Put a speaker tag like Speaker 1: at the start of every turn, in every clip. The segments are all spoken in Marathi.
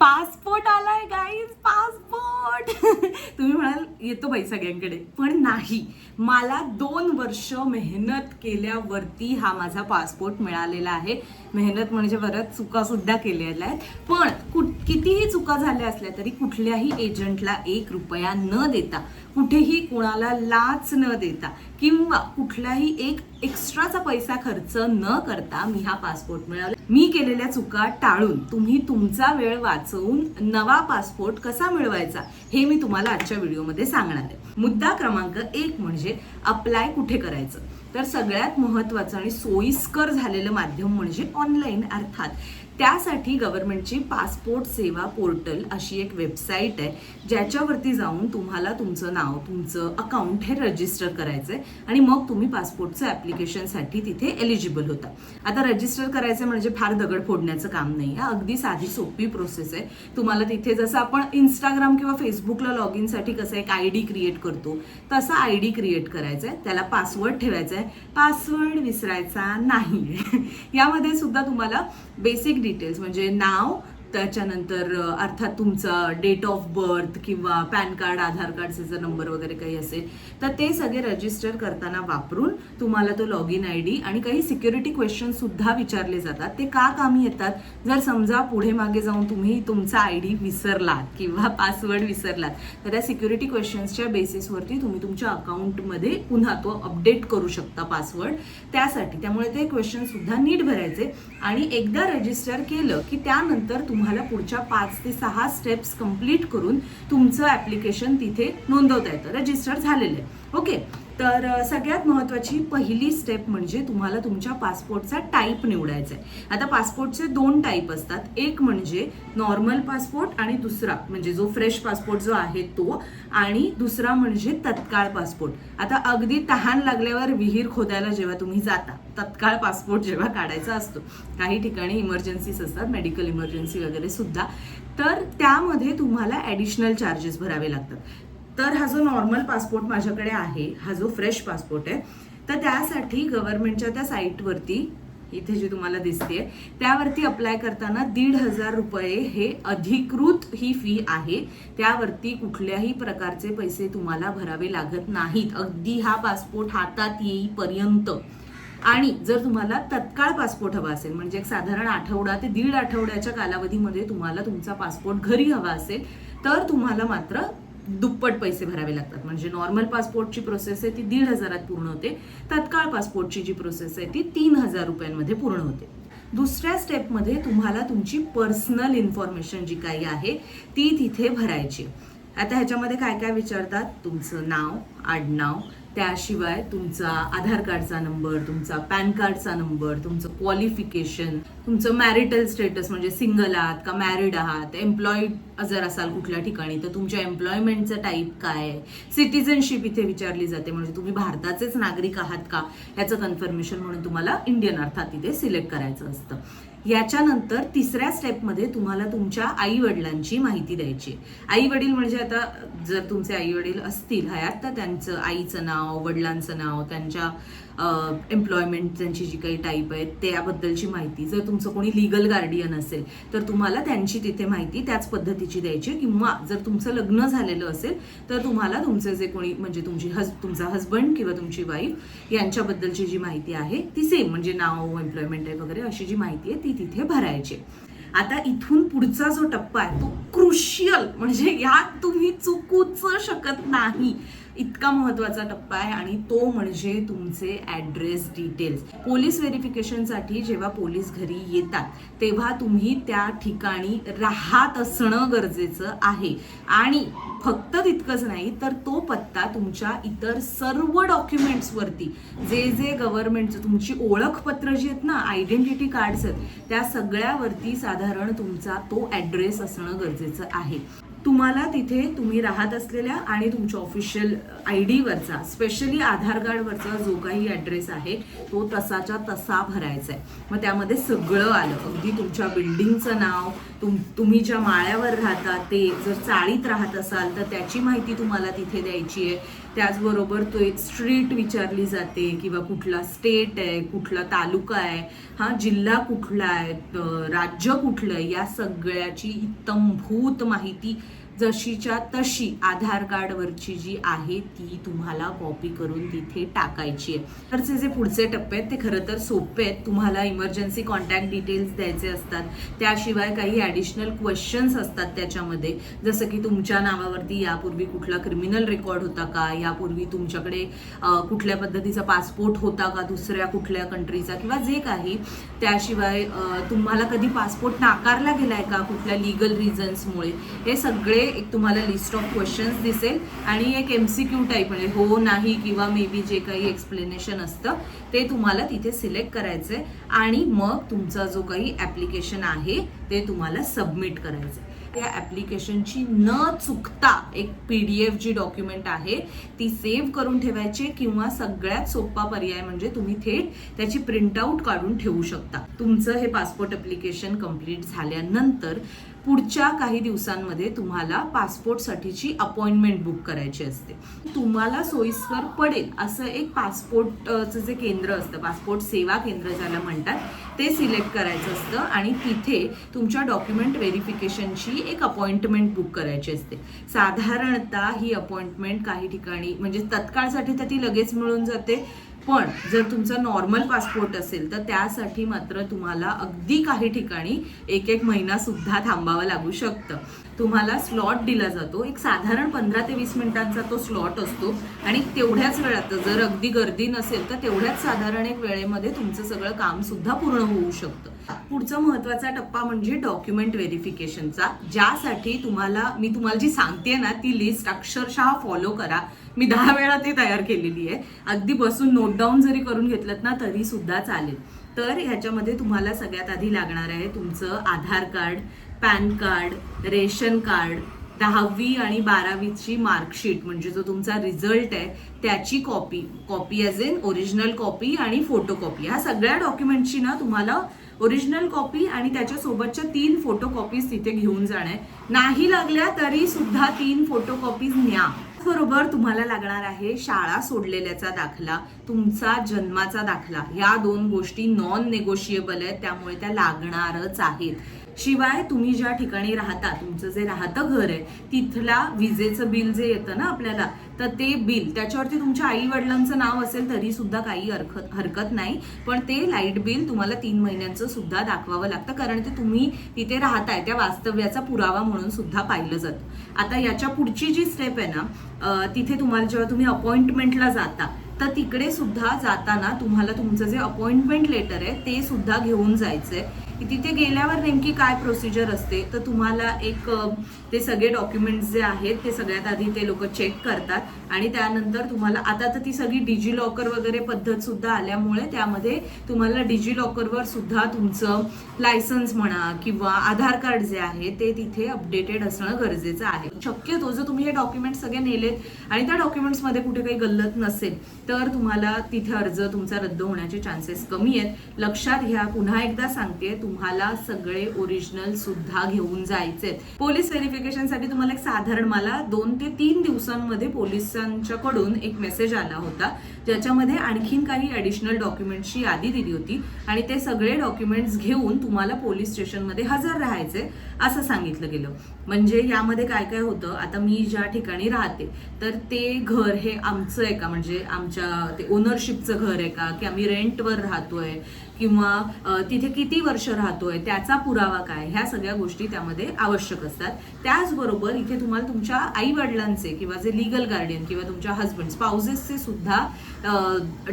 Speaker 1: पासपोर्ट आलाय गाईज, पासपोर्ट. तुम्ही म्हणाल येतो बाई सगळ्यांकडे, पण नाही. मला 2 वर्ष मेहनत केल्यावरती हा माझा पासपोर्ट मिळालेला आहे. मेहनत म्हणजे बऱ्याच चुका सुद्धा केलेल्या आहेत, पण कितीही चुका झाल्या असल्या तरी कुठल्याही एजंटला 1 रुपया न देता, कुठेही कोणाला लाच न देता किंवा कुठलाही एक एक्स्ट्राचा पैसा खर्च न करता मी हा पासपोर्ट मिळवला. मी केलेल्या चुका टाळून तुम्ही तुमचा वेळ वाचवून नवा पासपोर्ट कसा मिळवायचा हे मी तुम्हाला आजच्या व्हिडिओमध्ये सांगणार आहे. मुद्दा क्रमांक 1 म्हणजे अप्लाय कुठे करायचं. तर सगळ्यात महत्त्वाचं आणि सोयीस्कर झालेलं माध्यम म्हणजे ऑनलाईन. अर्थात त्यासाठी गव्हर्नमेंटची पासपोर्ट सेवा पोर्टल अशी एक वेबसाईट आहे, ज्याच्यावरती जाऊन तुम्हाला तुमचं नाव, तुमचं अकाउंट हे रजिस्टर करायचं आहे आणि मग तुम्ही पासपोर्टचं ॲप्लिकेशनसाठी तिथे एलिजिबल होता. आता रजिस्टर करायचं म्हणजे फार दगड फोडण्याचं काम नाही आहे, अगदी साधी सोपी प्रोसेस आहे. तुम्हाला तिथे जसं आपण इंस्टाग्राम किंवा फेसबुकला लॉग इनसाठी कसं एक ID क्रिएट करतो तसा ID क्रिएट करायचा आहे, त्याला पासवर्ड ठेवायचा आहे, पासवर्ड विसरायचा नाही. यामध्ये सुद्धा तुम्हाला बेसिक डिटेल्स म्हणजे नाव, त्याच्यानंतर अर्थात तुमचा डेट ऑफ बर्थ किंवा पॅन कार्ड, आधार कार्डचा जर नंबर वगैरे काही असेल तर ते सगळे रजिस्टर करताना वापरून तुम्हाला तो लॉग इन ID आणि काही सिक्युरिटी क्वेश्चन सुद्धा विचारले जातात. ते का कामी येतात, जर समजा पुढे मागे जाऊन तुम्ही तुमचा ID विसरलात किंवा पासवर्ड विसरलात तर त्या सिक्युरिटी क्वेश्चन्सच्या बेसिसवरती तुम्ही तुमच्या अकाउंटमध्ये पुन्हा तो अपडेट करू शकता पासवर्ड त्यासाठी. त्यामुळे ते क्वेश्चन सुद्धा नीट भरायचे आणि एकदा रजिस्टर केलं की त्यानंतर तुम्हाला पुढच्या 5 ते 6 स्टेप्स कंप्लीट करून तुमचं ॲप्लिकेशन तिथे नोंदवता येतं, रजिस्टर झालेलं आहे. ओके, तर सगळ्यात महत्त्वाची पहिली स्टेप म्हणजे तुम्हाला तुमच्या पासपोर्टचा टाईप निवडायचा आहे. आता पासपोर्टचे 2 टाईप असतात, एक म्हणजे नॉर्मल पासपोर्ट आणि दुसरा म्हणजे जो फ्रेश पासपोर्ट जो आहे तो, आणि दुसरा म्हणजे तत्काळ पासपोर्ट. आता अगदी तहान लागल्यावर विहीर खोदायला जेव्हा तुम्ही जाता, तत्काळ पासपोर्ट जेव्हा काढायचा असतो, काही ठिकाणी इमर्जन्सीज असतात, मेडिकल इमर्जन्सी वगैरे सुद्धा, तर त्यामध्ये तुम्हाला ॲडिशनल चार्जेस भरावे लागतात. तर हा जो नॉर्मल पासपोर्ट माझ्याकडे आहे, हा जो फ्रेश पासपोर्ट आहे, तर त्यासाठी गव्हर्नमेंटच्या त्या साईटवरती इथे जी तुम्हाला दिसते त्यावरती अप्लाय करताना 1,500 रुपये हे अधिकृत ही फी आहे. त्यावरती कुठल्याही प्रकारचे पैसे तुम्हाला भरावे लागत नाहीत, अगदी हा पासपोर्ट हातात येईपर्यंत. आणि जर तुम्हाला तत्काळ पासपोर्ट हवा असेल म्हणजे एक साधारण आठवडा ते 1.5 आठवड्याच्या कालावधीमध्ये तुम्हाला तुमचा पासपोर्ट घरी हवा असेल तर तुम्हाला मात्र दुप्पट पैसे भरावे लागतात. म्हणजे नॉर्मल पासपोर्टची प्रोसेस आहे ती 1,500त पूर्ण होते, तत्काळ पासपोर्टची जी प्रोसेस आहे ती 3,000 रुपयांमध्ये पूर्ण होते. दुसऱ्या स्टेपमध्ये तुम्हाला तुमची पर्सनल इन्फॉर्मेशन जी काही आहे ती तिथे भरायची. आता ह्याच्यामध्ये काय काय विचारतात, तुमचं नाव, आडनाव, त्याशिवाय तुमचा आधार कार्डचा नंबर, तुमचा पॅन कार्डचा नंबर, तुमचं क्वालिफिकेशन, तुमचं मॅरिटल स्टेटस म्हणजे सिंगल आहात का मॅरिड आहात, एम्प्लॉईड जर असाल कुठल्या ठिकाणी तर तुमच्या एम्प्लॉयमेंटचं टाईप काय आहे, सिटिझनशिप इथे विचारली जाते म्हणजे तुम्ही भारताचेच नागरिक आहात का याचं कन्फर्मेशन म्हणून तुम्हाला इंडियन अर्थात इथे सिलेक्ट करायचं असतं. याच्यानंतर तिसऱ्या स्टेपमध्ये तुम्हाला तुमच्या आई वडिलांची माहिती द्यायची. आई वडील म्हणजे आता जर तुमचे आई वडील असतील हयात तर त्यांचं आईचं नाव, वडिलांचं नाव, त्यांच्या एम्प्लॉयमेंट, त्यांची जी काही टाईप आहे त्याबद्दलची माहिती. जर तुमचं कोणी लिगल गार्डियन असेल तर तुम्हाला त्यांची तिथे माहिती त्याच पद्धतीची द्यायची, किंवा जर तुमचं लग्न झालेलं असेल तर तुम्हाला तुमचे जे कोणी म्हणजे तुमचा हजबंड किंवा तुमची वाईफ यांच्याबद्दलची जी माहिती आहे ती सेम म्हणजे नाव, एम्प्लॉयमेंट आहे वगैरे अशी जी माहिती आहे ती तिथे भरायची. आता इथून पुढचा जो टप्पा आहे तो क्रुशियल म्हणजे यात तुम्ही चुकूच शकत नाही, इतका महत्त्वाचा टप्पा आहे आणि तो म्हणजे तुमचे ॲड्रेस डिटेल्स. पोलीस व्हेरिफिकेशनसाठी जेव्हा पोलीस घरी येतात तेव्हा तुम्ही त्या ठिकाणी राहत असणं गरजेचं आहे. आणि फक्त तितकंच नाही तर तो पत्ता तुमच्या इतर सर्व डॉक्युमेंट्सवरती जे जे गव्हर्नमेंटचं तुमची ओळखपत्र जी आहेत ना, आयडेंटिटी कार्ड्स आहेत, त्या सगळ्यावरती साधारण तुमचा तो ॲड्रेस असणं गरजेचं आहे. तुम्हाला तिथे तुम्ही राहत असलेल्या आणि तुमच्या ऑफिशियल ID वरचा, स्पेशली आधार कार्डवरचा जो काही ॲड्रेस आहे तो तसाच्या तसा भरायचा आहे. मग त्यामध्ये सगळं आलं, अगदी तुमच्या बिल्डिंगचं नाव, तुम्ही ज्या माळ्यावर राहता ते, जर चाळीत राहत असाल तर त्याची माहिती तुम्हाला तिथे द्यायची आहे. त्याचबरोबर तो एक स्ट्रीट विचारली जाते किंवा कुठला स्टेट आहे, कुठला तालुका आहे, हा जिल्हा कुठला आहे, राज्य कुठलं आहे, या सगळ्याची इत्तमभूत माहिती जशीच्या तशी आधार कार्डवरची जी आहे ती तुम्हाला कॉपी करून तिथे टाकायची आहे. तरचे जे पुढचे टप्पे आहेत ते खरं तर सोपे आहेत. तुम्हाला इमर्जन्सी कॉन्टॅक्ट डिटेल्स द्यायचे असतात, त्याशिवाय काही ॲडिशनल क्वेश्चन्स असतात त्याच्यामध्ये, जसं की तुमच्या नावावरती यापूर्वी कुठला क्रिमिनल रेकॉर्ड होता का, यापूर्वी तुमच्याकडे कुठल्या पद्धतीचा पासपोर्ट होता का दुसऱ्या कुठल्या कंट्रीचा किंवा जे काही, त्याशिवाय तुम्हाला कधी पासपोर्ट नाकारला गेलाय का कुठल्या लिगल रिझन्समुळे, हे सगळे एक तुम्हाला लिस्ट ऑफ क्वेश्चन्स दिसेल आणि एक MCQ टाईप म्हणजे हो नाही किंवा मे बी जे काही एक्सप्लेनेशन असतं ते तुम्हाला तिथे सिलेक्ट करायचंय आणि मग तुमचा जो काही ॲप्लिकेशन आहे ते तुम्हाला सबमिट करायचं. त्या ॲप्लिकेशनची न चुकता एक PDF जी डॉक्युमेंट आहे ती सेव्ह करून ठेवायची किंवा सगळ्यात सोपा पर्याय म्हणजे तुम्ही थेट त्याची प्रिंटआउट काढून ठेवू शकता. तुमचं हे पासपोर्ट ॲप्लिकेशन कंप्लीट झाल्यानंतर पुढच्या काही दिवसांमध्ये तुम्हाला पासपोर्टसाठीची अपॉइंटमेंट बुक करायची असते. तुम्हाला सोयीस्कर पडेल असं एक पासपोर्टचं जे केंद्र असतं, पासपोर्ट सेवा केंद्र ज्याला म्हणतात, ते सिलेक्ट करायचं असतं आणि तिथे तुमच्या डॉक्युमेंट व्हेरिफिकेशनची एक अपॉइंटमेंट बुक करायची असते. साधारणतः ही अपॉइंटमेंट काही ठिकाणी म्हणजे तत्काळसाठी तर ती लगेच मिळून जाते, पण जर तुमचा नॉर्मल पासपोर्ट असेल तर त्यासाठी मात्र तुम्हाला अगदी काही ठिकाणी एक महिना सुद्धा थांबावं लागू शकतं. तुम्हाला स्लॉट दिला जातो, एक साधारण 15 ते 20 मिनिटांचा तो स्लॉट असतो आणि तेवढ्याच वेळात जर अगदी गर्दी नसेल तर तेवढ्याच साधारण एक वेळेमध्ये तुमचं सगळं काम सुद्धा पूर्ण होऊ शकतं. पुढचा महत्त्वाचा टप्पा म्हणजे डॉक्युमेंट व्हेरिफिकेशनचा, ज्यासाठी मी तुम्हाला जी सांगते ना ती लिस्ट अक्षरशः फॉलो करा. मी 10 वेळा ती तयार केलेली आहे, अगदी बसून नोट डाऊन जरी करून घेतलं ना तरी सुद्धा चालेल. तर ह्याच्यामध्ये तुम्हाला सगळ्यात आधी लागणार आहे तुमचं Aadhaar card, PAN card, ration card, 10वी आणि 12वीची मार्कशीट म्हणजे जो तुमचा रिझल्ट आहे त्याची copy as in original copy आणि फोटो कॉपी. ह्या सगळ्या डॉक्युमेंटची ना तुम्हाला ओरिजिनल कॉपी आणि त्याच्या सोबतच्या 3 फोटो कॉपीज तिथे घेऊन जाणे, नाही लागल्या तरी सुद्धा 3 फोटो कॉपीज न्या. बरोबर तुम्हाला लागणार आहे शाळा सोडलेल्याचा दाखला, तुमचा जन्माचा दाखला. या 2 गोष्टी नॉन नेगोशिएबल आहेत, त्यामुळे त्या लागणारच आहेत. शिवाय तुम्ही ज्या ठिकाणी राहता, तुमचं जे राहतं घर आहे तिथला विजेचं बिल जे येतं ना आपल्याला, तर ते बिल त्याच्यावरती तुमच्या आई वडिलांचं नाव असेल तरी सुद्धा काही हरकत नाही, पण ते लाईट बिल तुम्हाला 3 महिन्यांचं सुद्धा दाखवावं लागतं, कारण ते तुम्ही तिथे राहताय त्या वास्तव्याचा पुरावा म्हणून सुद्धा पाहिलं जातं. आता याच्या पुढची जी स्टेप आहे ना, तिथे तुम्हाला जेव्हा तुम्ही अपॉइंटमेंटला जाता तर तिकडे सुद्धा जाताना तुम्हाला तुमचं जे अपॉइंटमेंट लेटर आहे ते सुद्धा घेऊन जायचंय. तिथे गेल्यावर नेमकी काय प्रोसिजर असते तर तुम्हाला एक ते सगळे डॉक्युमेंट्स जे आहेत ते सगळ्यात आधी ते लोक चेक करतात आणि त्यानंतर तुम्हाला आता तर ती सगळी डिजिलॉकर वगैरे पद्धत सुद्धा आल्यामुळे त्यामध्ये तुम्हाला डिजिलॉकरवर सुद्धा तुमचं लायसन्स म्हणा किंवा आधार कार्ड जे आहे ते तिथे अपडेटेड असणं गरजेचं आहे. शक्यतो जर तुम्ही हे डॉक्युमेंट्स सगळे नेलेत आणि त्या डॉक्युमेंट्समध्ये कुठे काही गल्लत नसेल तर तुम्हाला तिथे अर्ज तुमचा रद्द होण्याचे चान्सेस कमी आहेत. लक्षात घ्या, पुन्हा एकदा सांगते, तुम्हाला सगळे ओरिजिनल सुद्धा घेऊन जायचे. पोलीस व्हेरिफिकेशनसाठी तुम्हाला एक साधारण मला 2 ते 3 दिवसांमध्ये पोलिसांच्याकडून एक मेसेज आला होता ज्याच्यामध्ये आणखीन काही ॲडिशनल डॉक्युमेंट्सची यादी दिली होती आणि ते सगळे डॉक्युमेंट्स घेऊन तुम्हाला पोलीस स्टेशनमध्ये हजर राहायचे असं सांगितलं गेलं. म्हणजे यामध्ये काय काय होतं, आता मी ज्या ठिकाणी राहते तर ते घर हे आमचं आहे का, म्हणजे आमच्या ते ओनरशिपचं घर आहे का, की आम्ही रेंटवर राहतोय किंवा तिथे किती वर्ष राहतोय त्याचा पुरावा काय, ह्या सगळ्या गोष्टी त्यामध्ये आवश्यक असतात. त्याचबरोबर इथे तुम्हाला तुमच्या आई वडिलांचे किंवा जे लिगल गार्डियन किंवा तुमच्या हजबंड स्पाउसेसचे सुद्धा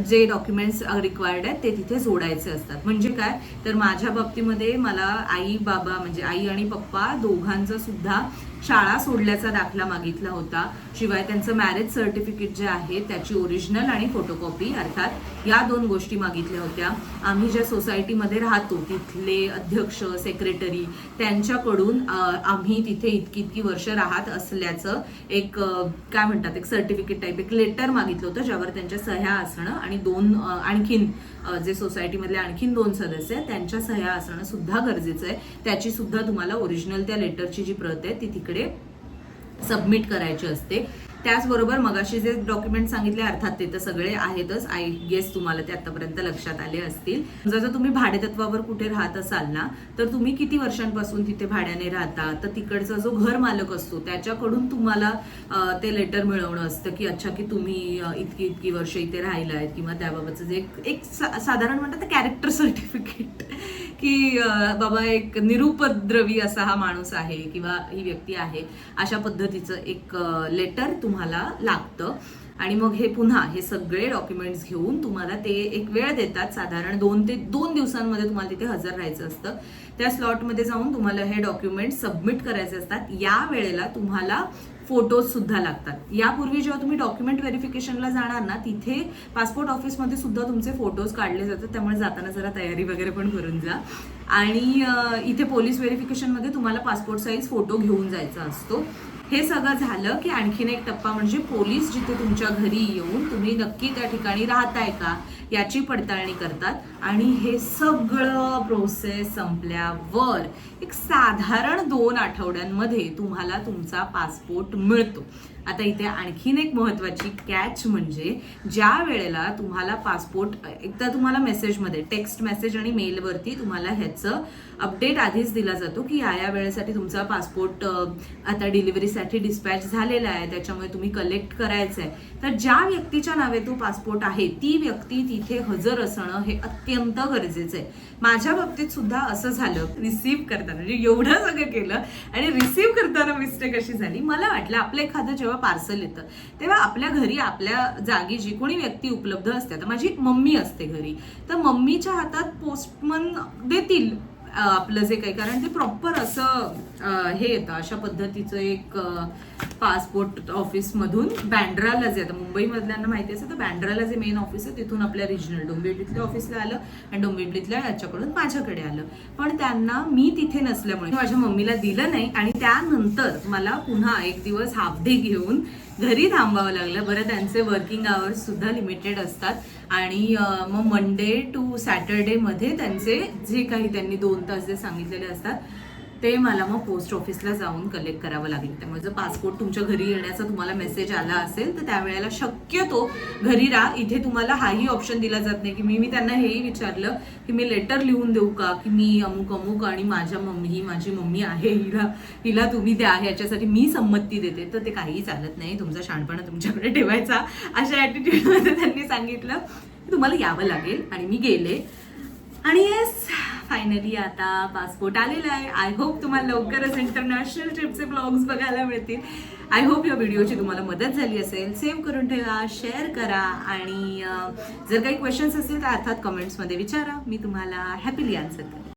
Speaker 1: जे डॉक्युमेंट्स रिक्वायर्ड आहेत ते तिथे जोडायचे असतात. म्हणजे काय तर माझ्या बाबतीमध्ये मला आई बाबा म्हणजे आई आणि पप्पा दोघांचं सुद्धा शाळा सोडल्याचा दाखला मागितला होता, शिवाय त्यांचं मॅरेज सर्टिफिकेट जे आहे त्याची ओरिजिनल आणि फोटोकॉपी अर्थात या 2 गोष्टी मागितल्या होत्या. आम्ही ज्या सोसायटीमध्ये राहतो तिथले अध्यक्ष सेक्रेटरी त्यांच्याकडून आम्ही तिथे इतकी वर्ष राहत असल्याचं एक काय म्हणतात एक सर्टिफिकेट टाईप एक लेटर मागितलं होतं, ज्यावर त्यांच्या सह्या असणं आणि 2 आणखीन जे सोसायटीमधले आणखीन 2 सदस्य आहेत त्यांच्या सह्या असणं सुद्धा गरजेचं आहे. त्याची सुद्धा तुम्हाला ओरिजिनल त्या लेटरची जी प्रत आहे ती तिकडे सबमिट करायची असते. त्याचबरोबर मगाशी जे डॉक्युमेंट सांगितले अर्थात ते तर सगळे आहेतच. आय गेस तुम्हाला ते आतापर्यंत लक्षात आले असतील. जर तुम्ही भाडेतत्वावर कुठे राहत असाल ना तर तुम्ही किती वर्षांपासून तिथे भाड्याने राहता तर तिकडचा जो घर मालक असतो त्याच्याकडून तुम्हाला ते लेटर मिळवणं असतं की अच्छा की तुम्ही इतकी वर्ष इथे राहिला आहेत किंवा त्याबाबतचं जे एक साधारण म्हणतात कॅरेक्टर सर्टिफिकेट की बाबा एक निरुपद्रवी असा हा माणूस आहे किंवा ही व्यक्ती आहे अशा पद्धतीचं एक लेटर तुम्हाला लागतं. आणि मग हे पुन्हा हे सगळे डॉक्युमेंट्स घेऊन तुम्हाला ते एक वेळ देतात, साधारण 2 दिवसांमध्ये तुम्हाला तिथे हजर राहायचं असतं. त्या स्लॉटमध्ये जाऊन तुम्हाला हे डॉक्युमेंट सबमिट करायचे असतात. या वेळेला तुम्हाला फोटोज सुद्धा लागतात. यापूर्वी जेव्हा तुम्ही डॉक्युमेंट व्हेरिफिकेशनला जाणार ना तिथे पासपोर्ट ऑफिसमध्ये सुद्धा तुमचे फोटोज काढले जातात, त्यामुळे जाताना जरा तयारी वगैरे पण करून जा. आणि इथे पोलीस व्हेरिफिकेशनमध्ये तुम्हाला पासपोर्ट साईज फोटो घेऊन जायचा असतो. हे सगळं झालं की आणखीन एक टप्पा म्हणजे पोलीस जिथे तुमच्या घरी येऊन तुम्ही नक्की त्या ठिकाणी राहताय का याची पडताळणी करतात. आणि हे सगळं प्रोसेस संपल्यावर एक साधारण 2 आठवड्यांमध्ये तुम्हाला तुमचा पासपोर्ट मिळतो. आता इथे आणखीन एक महत्वाची कॅच म्हणजे ज्या वेळेला तुम्हाला पासपोर्ट एकदा तुम्हाला मेसेजमध्ये टेक्स्ट मेसेज आणि मेलवरती तुम्हाला ह्याचं अपडेट आधीच दिला जातो की या वेळेसाठी तुमचा पासपोर्ट आता डिलिव्हरीसाठी डिस्पॅच झालेला आहे, त्याच्यामुळे तुम्ही कलेक्ट करायचं आहे. तर ज्या व्यक्तीच्या नावे तो पासपोर्ट आहे ती व्यक्ती तिथे हजर असणं हे अत्यंत गरजेचं आहे. माझ्या बाबतीत सुद्धा असं झालं. रिसीव्ह करताना म्हणजे एवढं सगळं केलं आणि रिसीव्ह करताना मिस्टेक अशी झाली, मला वाटलं आपलं एखादं जेव्हा पार्सल येतं तेव्हा आपल्या घरी आपल्या जागी जी कोणी व्यक्ती उपलब्ध असते, तर माझी मम्मी असते घरी, तर मम्मीच्या हातात पोस्टमन देतील आपलं जे काही, कारण ते प्रॉपर असं हे येतं अशा पद्धतीचं एक पासपोर्ट ऑफिसमधून बँड्राला जे आता मुंबईमधल्यांना माहिती असेल तर बँड्राला जे मेन ऑफिस आहे तिथून आपल्या रिजनल डोंबिवलीतल्या ऑफिसला आलं आणि डोंबिवलीतल्या याच्याकडून माझ्याकडे आलं. पण त्यांना मी तिथे नसल्यामुळे माझ्या मम्मीला दिलं नाही आणि त्यानंतर मला पुन्हा 1 दिवस हाफ डे घेऊन घरी थांबावं लागलं. बरं त्यांचे वर्किंग आवर्स सुद्धा लिमिटेड असतात आणि मग मंडे टू सॅटर्डेमध्ये त्यांचे जे काही त्यांनी 2 तास जे सांगितलेले असतात ते मला मग पोस्ट ऑफिसला जाऊन कलेक्ट करावं लागेल. त्यामुळे जर पासपोर्ट तुमच्या घरी येण्याचा तुम्हाला मेसेज आला असेल तर त्यावेळेला शक्यतो घरी राहा. इथे तुम्हाला हाही ऑप्शन दिला जात नाही की मी त्यांना हेही विचारलं की मी लेटर लिहून देऊ का की मी अमुक आणि ही माझी मम्मी आहे, हिला तुम्ही द्या ह्याच्यासाठी मी संमती देते, तर ते काहीही चालत नाही. तुमचा शहाणपणा तुमच्याकडे ठेवायचा अशा ॲटिट्यूडमध्ये त्यांनी सांगितलं तुम्हाला यावं लागेल आणि मी गेले. आणि येस फायनली आता पासपोर्ट आलेला आहे. आय होप तुम्हाला लवकरच इंटरनॅशनल ट्रिपचे ब्लॉग्स बघायला मिळतील. आय होप या व्हिडिओची तुम्हाला मदत झाली असेल. सेव्ह करून ठेवा, शेअर करा आणि जर काही क्वेश्चन्स असतील तर अर्थात कमेंट्समध्ये विचारा, मी तुम्हाला हॅपीली आन्सर करेन.